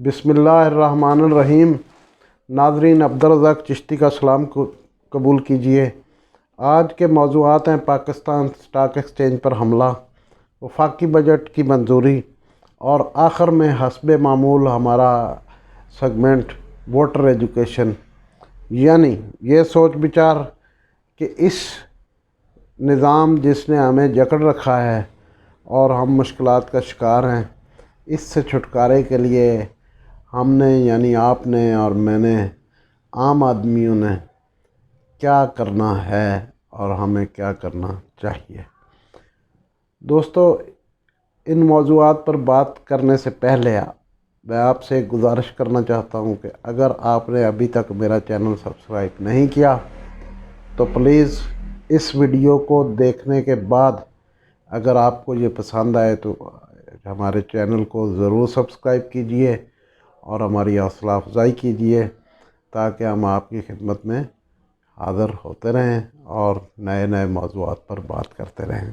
بسم اللہ الرحمن الرحیم۔ ناظرین، عبدالرزاق چشتی کا سلام کو قبول کیجئے۔ آج کے موضوعات ہیں: پاکستان اسٹاک ایکسچینج پر حملہ، وفاقی بجٹ کی منظوری، اور آخر میں حسب معمول ہمارا سیگمنٹ ووٹر ایجوکیشن، یعنی یہ سوچ بچار کہ اس نظام جس نے ہمیں جکڑ رکھا ہے اور ہم مشکلات کا شکار ہیں، اس سے چھٹکارے کے لیے ہم نے، یعنی آپ نے اور میں نے، عام آدمیوں نے کیا کرنا ہے اور ہمیں کیا کرنا چاہیے۔ دوستو، ان موضوعات پر بات کرنے سے پہلے میں آپ سے ایک گزارش کرنا چاہتا ہوں کہ اگر آپ نے ابھی تک میرا چینل سبسکرائب نہیں کیا تو پلیز اس ویڈیو کو دیکھنے کے بعد اگر آپ کو یہ پسند آئے تو ہمارے چینل کو ضرور سبسکرائب کیجئے اور ہماری حوصلہ افزائی کیجئے تاکہ ہم آپ کی خدمت میں حاضر ہوتے رہیں اور نئے نئے موضوعات پر بات کرتے رہیں۔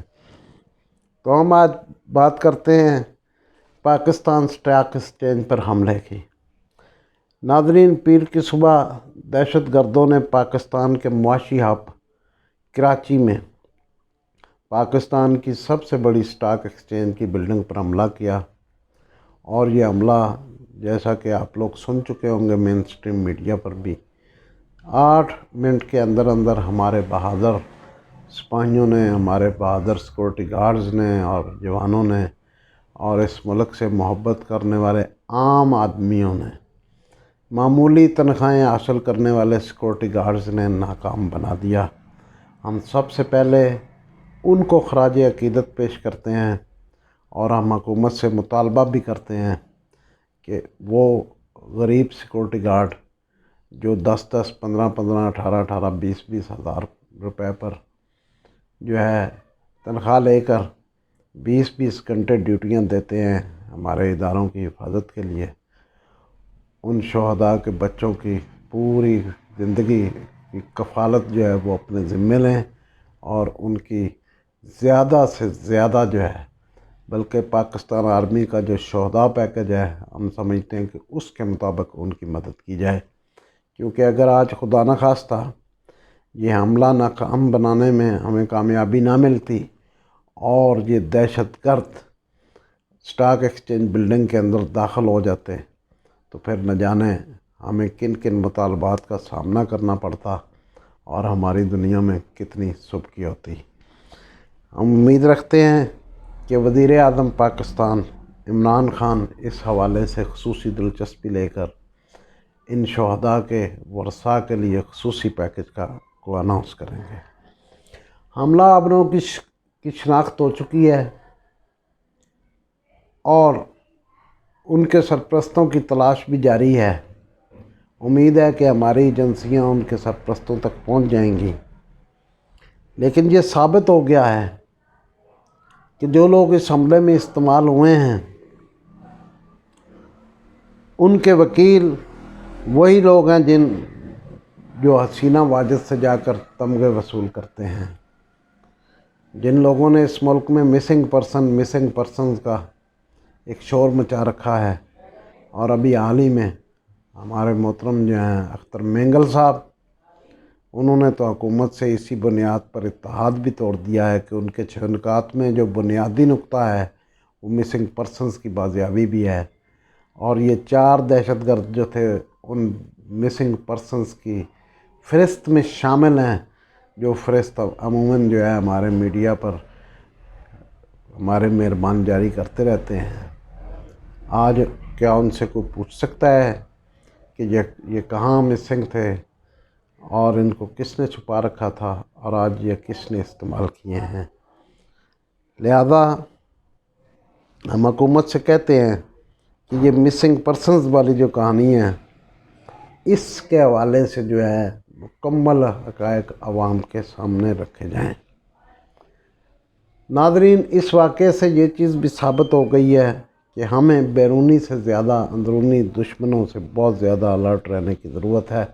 تو ہم آج بات کرتے ہیں پاکستان اسٹاک ایکسچینج پر حملے کی۔ ناظرین، پیر کی صبح دہشت گردوں نے پاکستان کے معاشی ہب کراچی میں پاکستان کی سب سے بڑی اسٹاک ایکسچینج کی بلڈنگ پر حملہ کیا، اور یہ حملہ جیسا کہ آپ لوگ سن چکے ہوں گے مین اسٹریم میڈیا پر بھی، 8 منٹ کے اندر اندر ہمارے بہادر سپاہیوں نے، ہمارے بہادر سیکورٹی گارڈز نے اور جوانوں نے اور اس ملک سے محبت کرنے والے عام آدمیوں نے، معمولی تنخواہیں حاصل کرنے والے سیکورٹی گارڈز نے ناکام بنا دیا۔ ہم سب سے پہلے ان کو خراج عقیدت پیش کرتے ہیں اور ہم حکومت سے مطالبہ بھی کرتے ہیں کہ وہ غریب سیکورٹی گارڈ جو 10-10، 15-15، 18-18، 20-20 ہزار روپے پر جو ہے تنخواہ لے کر 20-20 گھنٹے ڈیوٹیاں دیتے ہیں ہمارے اداروں کی حفاظت کے لیے، ان شہداء کے بچوں کی پوری زندگی کی کفالت جو ہے وہ اپنے ذمے لیں اور ان کی زیادہ سے زیادہ جو ہے، بلکہ پاکستان آرمی کا جو شہداء پیکج ہے ہم سمجھتے ہیں کہ اس کے مطابق ان کی مدد کی جائے، کیونکہ اگر آج خدا نخواستہ یہ حملہ ناکام بنانے میں ہمیں کامیابی نہ ملتی اور یہ دہشت گرد اسٹاک ایکسچینج بلڈنگ کے اندر داخل ہو جاتے تو پھر نہ جانے ہمیں کن کن مطالبات کا سامنا کرنا پڑتا اور ہماری دنیا میں کتنی سبکی ہوتی۔ ہم امید رکھتے ہیں کہ وزیر اعظم پاکستان عمران خان اس حوالے سے خصوصی دلچسپی لے کر ان شہداء کے ورثاء کے لیے خصوصی پیکج کو اناؤنس کریں گے۔ حملہ آوروں کی شناخت ہو چکی ہے اور ان کے سرپرستوں کی تلاش بھی جاری ہے۔ امید ہے کہ ہماری ایجنسیاں ان کے سرپرستوں تک پہنچ جائیں گی، لیکن یہ ثابت ہو گیا ہے کہ جو لوگ اس حملے میں استعمال ہوئے ہیں ان کے وکیل وہی لوگ ہیں جو حسینہ واجد سے جا کر تمغے وصول کرتے ہیں، جن لوگوں نے اس ملک میں مسنگ پرسنز کا ایک شور مچا رکھا ہے۔ اور ابھی حال ہی میں ہمارے محترم جو ہیں اختر مینگل صاحب، انہوں نے تو حکومت سے اسی بنیاد پر اتحاد بھی توڑ دیا ہے کہ ان کے نکات میں جو بنیادی نقطہ ہے وہ مسنگ پرسنز کی بازیابی بھی ہے، اور یہ 4 دہشت گرد جو تھے ان مسنگ پرسنز کی فہرست میں شامل ہیں، جو فہرست عموماً جو ہے ہمارے میڈیا پر ہمارے مہربان جاری کرتے رہتے ہیں۔ آج کیا ان سے کوئی پوچھ سکتا ہے کہ یہ کہاں مسنگ تھے اور ان کو کس نے چھپا رکھا تھا اور آج یہ کس نے استعمال کیے ہیں؟ لہذا ہم حکومت سے کہتے ہیں کہ یہ مسنگ پرسنز والی جو کہانی ہے اس کے حوالے سے جو ہے مکمل حقائق عوام کے سامنے رکھے جائیں۔ ناظرین، اس واقعے سے یہ چیز بھی ثابت ہو گئی ہے کہ ہمیں بیرونی سے زیادہ اندرونی دشمنوں سے بہت زیادہ الرٹ رہنے کی ضرورت ہے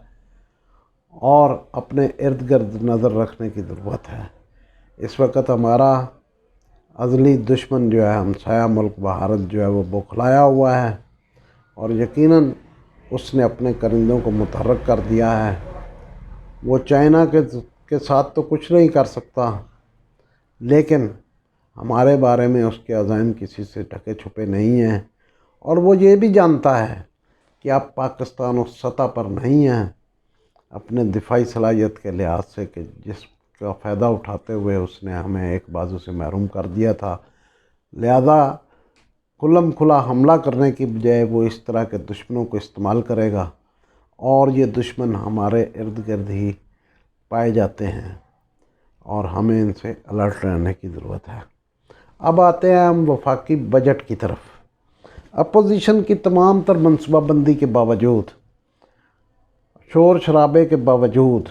اور اپنے ارد گرد نظر رکھنے کی ضرورت ہے۔ اس وقت ہمارا ازلی دشمن جو ہے ہمسایہ ملک بھارت جو ہے وہ بوکھلایا ہوا ہے اور یقیناً اس نے اپنے کرندوں کو متحرک کر دیا ہے۔ وہ چائنا کے ساتھ تو کچھ نہیں کر سکتا، لیکن ہمارے بارے میں اس کے عزائم کسی سے ڈھکے چھپے نہیں ہیں، اور وہ یہ بھی جانتا ہے کہ اب پاکستان اس سطح پر نہیں ہے اپنے دفاعی صلاحیت کے لحاظ سے کہ جس کا فائدہ اٹھاتے ہوئے اس نے ہمیں ایک بازو سے محروم کر دیا تھا۔ لہذا کھلم کھلا حملہ کرنے کی بجائے وہ اس طرح کے دشمنوں کو استعمال کرے گا، اور یہ دشمن ہمارے ارد گرد ہی پائے جاتے ہیں اور ہمیں ان سے الرٹ رہنے کی ضرورت ہے۔ اب آتے ہیں ہم وفاقی بجٹ کی طرف۔ اپوزیشن کی تمام تر منصوبہ بندی کے باوجود، شور شرابے کے باوجود،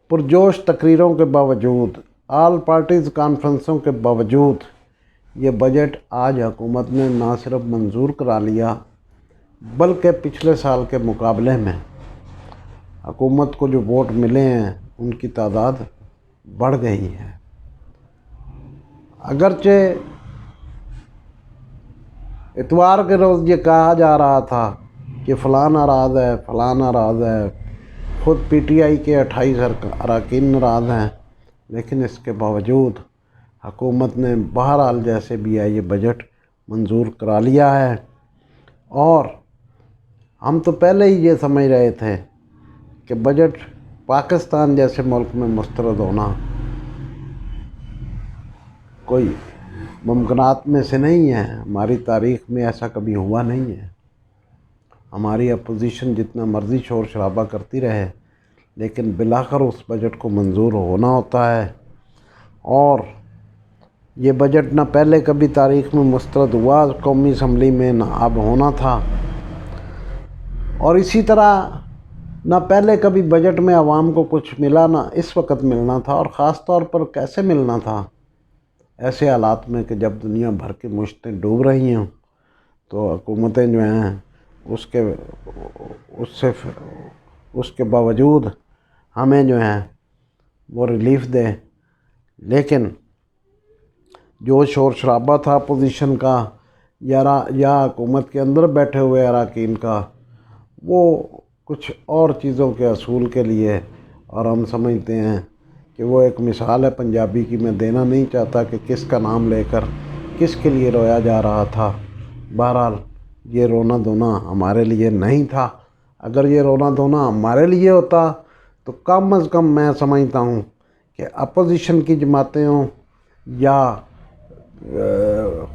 پرجوش تقریروں کے باوجود، آل پارٹیز کانفرنسوں کے باوجود، یہ بجٹ آج حکومت نے نہ صرف منظور کرا لیا بلکہ پچھلے سال کے مقابلے میں حکومت کو جو ووٹ ملے ہیں ان کی تعداد بڑھ گئی ہے۔ اگرچہ اتوار کے روز یہ کہا جا رہا تھا کہ فلاں ناراض ہے، فلاں ناراض ہے، خود پی ٹی آئی کے 28 اراکین ناراض ہیں، لیکن اس کے باوجود حکومت نے بہرحال جیسے بھی ہے یہ بجٹ منظور کرا لیا ہے۔ اور ہم تو پہلے ہی یہ سمجھ رہے تھے کہ بجٹ پاکستان جیسے ملک میں مسترد ہونا کوئی ممکنات میں سے نہیں ہے، ہماری تاریخ میں ایسا کبھی ہوا نہیں ہے۔ ہماری اپوزیشن جتنا مرضی شور شرابہ کرتی رہے، لیکن بالآخر اس بجٹ کو منظور ہونا ہوتا ہے، اور یہ بجٹ نہ پہلے کبھی تاریخ میں مسترد ہوا قومی اسمبلی میں، نہ اب ہونا تھا، اور اسی طرح نہ پہلے کبھی بجٹ میں عوام کو کچھ ملا نہ اس وقت ملنا تھا، اور خاص طور پر کیسے ملنا تھا؟ ایسے حالات میں کہ جب دنیا بھر کی مشتیں ڈوب رہی ہوں تو حکومتیں جو ہیں اس کے باوجود ہمیں جو ہیں وہ ریلیف دے۔ لیکن جو شور شرابہ تھا اپوزیشن کا یا حکومت کے اندر بیٹھے ہوئے اراکین کا، وہ کچھ اور چیزوں کے اصول کے لیے، اور ہم سمجھتے ہیں کہ وہ ایک مثال ہے پنجابی کی، میں دینا نہیں چاہتا کہ کس کا نام لے کر کس کے لیے رویا جا رہا تھا۔ بہرحال یہ رونا دھونا ہمارے لیے نہیں تھا۔ اگر یہ رونا دھونا ہمارے لیے ہوتا تو کم از کم میں سمجھتا ہوں کہ اپوزیشن کی جماعتیں ہوں یا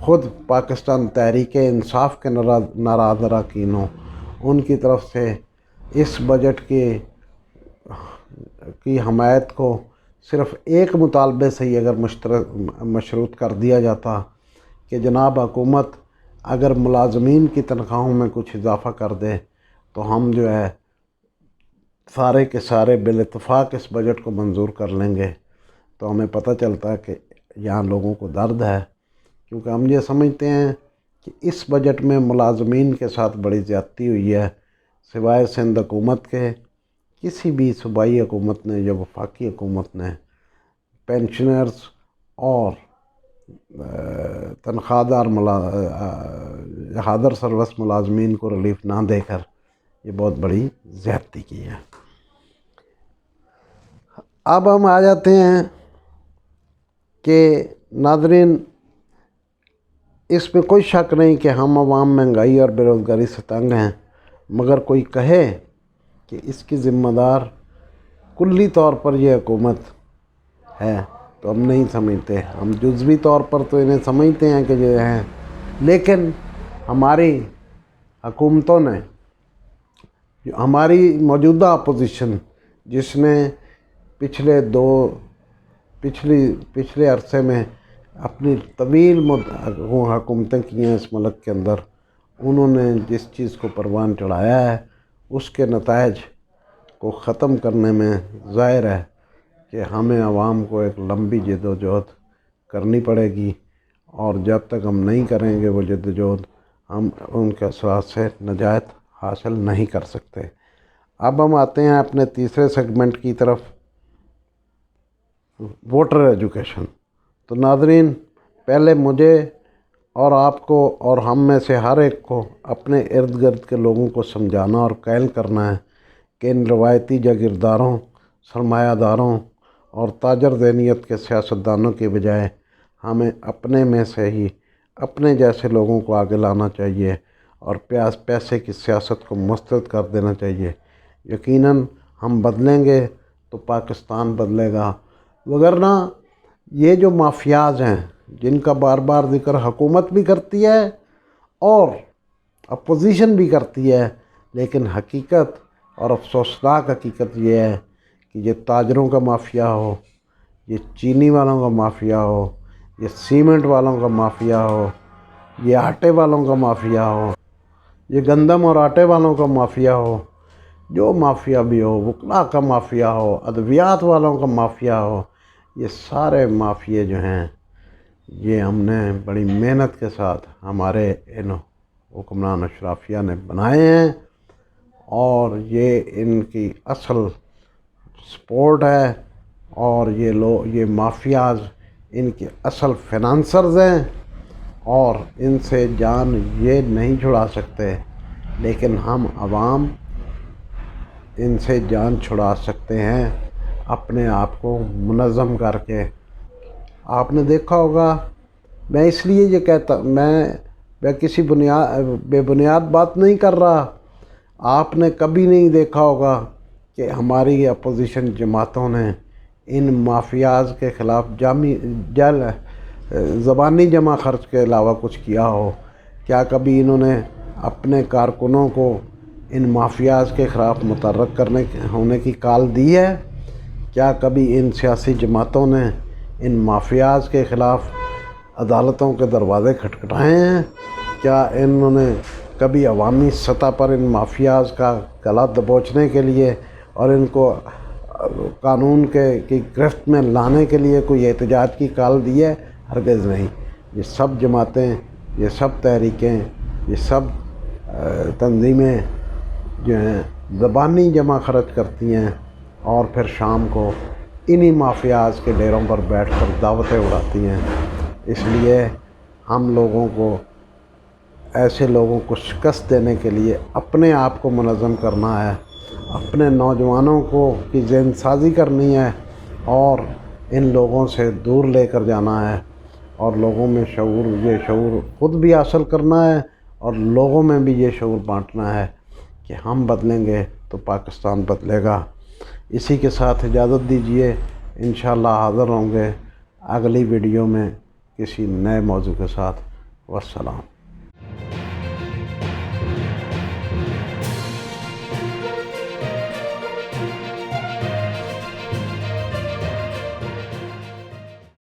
خود پاکستان تحریک انصاف کے ناراض اراکین ہوں، ان کی طرف سے اس بجٹ کی حمایت کو صرف ایک مطالبے سے ہی اگر مشروط کر دیا جاتا کہ جناب حکومت اگر ملازمین کی تنخواہوں میں کچھ اضافہ کر دے تو ہم جو ہے سارے کے سارے بالاتفاق اس بجٹ کو منظور کر لیں گے، تو ہمیں پتہ چلتا ہے کہ یہاں لوگوں کو درد ہے، کیونکہ ہم یہ سمجھتے ہیں کہ اس بجٹ میں ملازمین کے ساتھ بڑی زیادتی ہوئی ہے۔ سوائے سندھ حکومت کے کسی بھی صوبائی حکومت نے یا وفاقی حکومت نے پینشنرز اور تنخواہ دار حاضر سروس ملازمین کو ریلیف نہ دے کر یہ بہت بڑی زیادتی کی ہے۔ اب ہم آ جاتے ہیں کہ ناظرین، اس میں کوئی شک نہیں کہ ہم عوام مہنگائی اور بے روزگاری سے تنگ ہیں، مگر کوئی کہے کہ اس کی ذمہ دار کلی طور پر یہ حکومت ہے تو ہم نہیں سمجھتے۔ ہم جزوی طور پر تو انہیں سمجھتے ہیں کہ یہ ہیں، لیکن ہماری حکومتوں نے، ہماری موجودہ اپوزیشن جس نے پچھلے عرصے میں اپنی طویل حکومتیں کی ہیں اس ملک کے اندر، انہوں نے جس چیز کو پروان چڑھایا ہے اس کے نتائج کو ختم کرنے میں ظاہر ہے کہ ہمیں عوام کو ایک لمبی جد و جہد کرنی پڑے گی، اور جب تک ہم نہیں کریں گے وہ جد و جہد، ہم ان کے اثرات سے نجات حاصل نہیں کر سکتے۔ اب ہم آتے ہیں اپنے تیسرے سیگمنٹ کی طرف، ووٹر ایجوکیشن۔ تو ناظرین، پہلے مجھے اور آپ کو اور ہم میں سے ہر ایک کو اپنے ارد گرد کے لوگوں کو سمجھانا اور قائل کرنا ہے کہ ان روایتی جاگیرداروں، سرمایہ داروں اور تاجر ذہنیت کے سیاستدانوں کے بجائے ہمیں اپنے میں سے ہی اپنے جیسے لوگوں کو آگے لانا چاہیے اور پیسے کی سیاست کو مسترد کر دینا چاہیے۔ یقیناً ہم بدلیں گے تو پاکستان بدلے گا، وگرنہ یہ جو مافیاز ہیں جن کا بار بار ذکر حکومت بھی کرتی ہے اور اپوزیشن بھی کرتی ہے، لیکن حقیقت اور افسوسناک حقیقت یہ ہے کہ یہ تاجروں کا مافیا ہو، یہ چینی والوں کا مافیا ہو، یہ سیمنٹ والوں کا مافیا ہو، یہ آٹے والوں کا مافیا ہو، یہ گندم اور آٹے والوں کا مافیا ہو، جو مافیا بھی ہو، وکلاء کا مافیا ہو، ادویات والوں کا مافیا ہو، یہ سارے مافیے جو ہیں یہ ہم نے بڑی محنت کے ساتھ ہمارے ان حکمران اشرافیہ نے بنائے ہیں، اور یہ ان کی اصل سپورٹ ہے، اور یہ مافیاز ان کے اصل فنانسرز ہیں، اور ان سے جان یہ نہیں چھڑا سکتے، لیکن ہم عوام ان سے جان چھڑا سکتے ہیں اپنے آپ کو منظم کر کے۔ آپ نے دیکھا ہوگا، میں اس لیے یہ کہتا، میں کسی بے بنیاد بات نہیں کر رہا، آپ نے کبھی نہیں دیکھا ہوگا کہ ہماری اپوزیشن جماعتوں نے ان مافیاز کے خلاف زبانی جمع خرچ کے علاوہ کچھ کیا ہو؟ کیا کبھی انہوں نے اپنے کارکنوں کو ان مافیاز کے خلاف متحرک ہونے کی کال دی ہے؟ کیا کبھی ان سیاسی جماعتوں نے ان مافیاز کے خلاف عدالتوں کے دروازے کھٹکھٹائے ہیں؟ کیا انہوں نے کبھی عوامی سطح پر ان مافیاز کا گلا دبوچنے کے لیے اور ان کو قانون کی گرفت میں لانے کے لیے کوئی احتجاج کی کال دی ہے؟ ہرگز نہیں۔ یہ سب جماعتیں، یہ سب تحریکیں، یہ سب تنظیمیں جو ہیں زبانی جمع خرچ کرتی ہیں اور پھر شام کو انہی مافیاز کے ڈیروں پر بیٹھ کر دعوتیں اڑاتی ہیں۔ اس لیے ہم لوگوں کو، ایسے لوگوں کو شکست دینے کے لیے اپنے آپ کو منظم کرنا ہے، اپنے نوجوانوں کی ذہن سازی کرنی ہے اور ان لوگوں سے دور لے کر جانا ہے، اور لوگوں میں یہ شعور خود بھی حاصل کرنا ہے اور لوگوں میں بھی یہ شعور بانٹنا ہے کہ ہم بدلیں گے تو پاکستان بدلے گا۔ اسی کے ساتھ اجازت دیجیے، انشاءاللہ حاضر ہوں گے اگلی ویڈیو میں کسی نئے موضوع کے ساتھ۔ والسلام۔